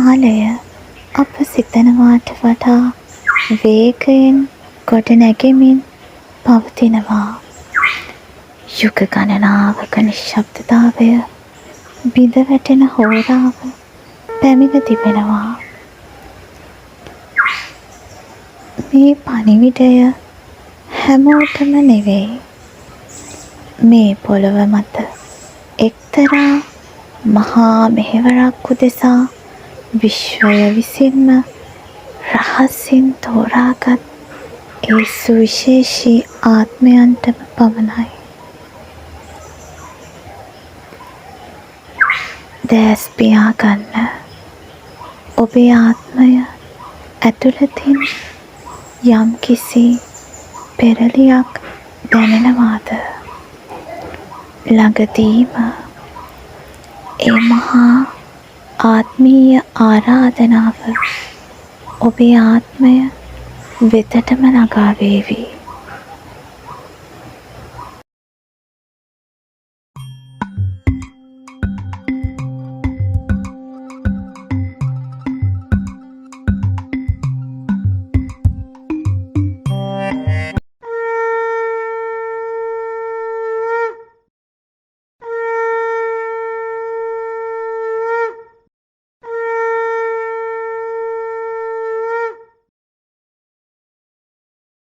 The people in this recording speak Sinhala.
කාලය අප සිතනවාට වඩා වේගයෙන් ගොඩ නැගෙමින් පවතිනවා. යුග ගණනාවක නිශ්ශබ්දතාවය බිඳ වැටෙන හෝරාව පැමිණ තිබෙනවා. මේ පණිවිඩය හැමෝටම නෙවෙයි. මේ පොළොව මත එක්තරා මහා මෙහෙවරක් උදෙසා විශ්වය විසින්ම රහසින් තෝරාගත් ඒ සුවිශේෂී ආත්මයන්ටම පමණයි. දැස් පියාගන්න. ඔබේ ආත්මය ඇතුළතින් යම් කිසි පෙරලියක් දැනෙනවාද? ළඟදීම ඒ මහා ආත්මීය ආරාධනාව ඔබේ ආත්මය වෙතටම ළඟා වේවි.